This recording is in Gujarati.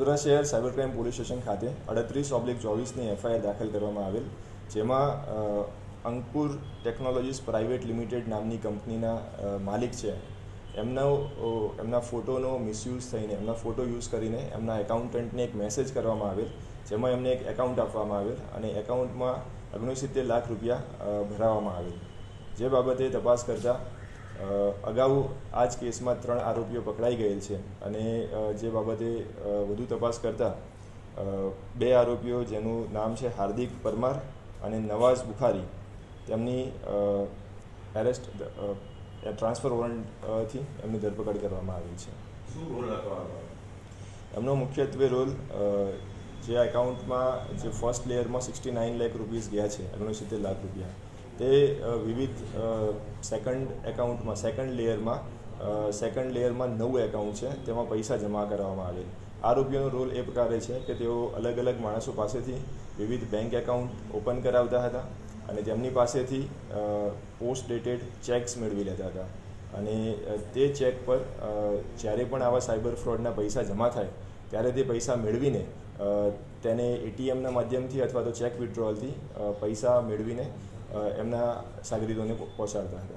વડોદરા શહેર સાયબર ક્રાઇમ પોલીસ સ્ટેશન ખાતે 38/24ની એફઆઈઆર દાખલ કરવામાં આવેલ, જેમાં અંકુર ટેકનોલોજીસ પ્રાઇવેટ લિમિટેડ નામની કંપનીના માલિક છે એમના ફોટોનો મિસયુઝ થઈને, એમના ફોટો યુઝ કરીને એમના એકાઉન્ટન્ટને એક મેસેજ કરવામાં આવેલ, જેમાં એમને એક એકાઉન્ટ આપવામાં આવેલ અને એકાઉન્ટમાં 69 લાખ રૂપિયા ભરાવવામાં આવેલ. જે બાબતે તપાસ કરતાં અગાઉ આ જ કેસમાં 3 આરોપીઓ પકડાઈ ગયેલ છે અને જે બાબતે વધુ તપાસ કરતાં 2 આરોપીઓ જેનું નામ છે હાર્દિક પરમાર અને નવાઝ બુખારી, તેમની એરેસ્ટ ટ્રાન્સફર વોરંટથી એમની ધરપકડ કરવામાં આવી છે. એમનો મુખ્યત્વે રોલ જે એકાઉન્ટમાં જે ફર્સ્ટ લેયરમાં 69 લાખ રૂપીસ ગયા છે, 69 લાખ રૂપિયા, તે વિવિધ સેકન્ડ લેયરમાં 9 એકાઉન્ટ છે, તેમાં પૈસા જમા કરવામાં આવેલ. આરોપીઓનો રોલ એ પ્રકારે છે કે તેઓ અલગ અલગ માણસો પાસેથી વિવિધ બેંક એકાઉન્ટ ઓપન કરાવતા હતા અને તેમની પાસેથી પોસ્ટ ડેટેડ ચેક્સ મેળવી લેતા હતા અને તે ચેક પર જ્યારે પણ આવા સાયબર ફ્રોડના પૈસા જમા થાય ત્યારે તે પૈસા મેળવીને તેને એટીએમના માધ્યમથી અથવા તો ચેક વિથડ્રોઅલથી પૈસા મેળવીને એમના સાગરીતોને પહોંચાડતા હતા.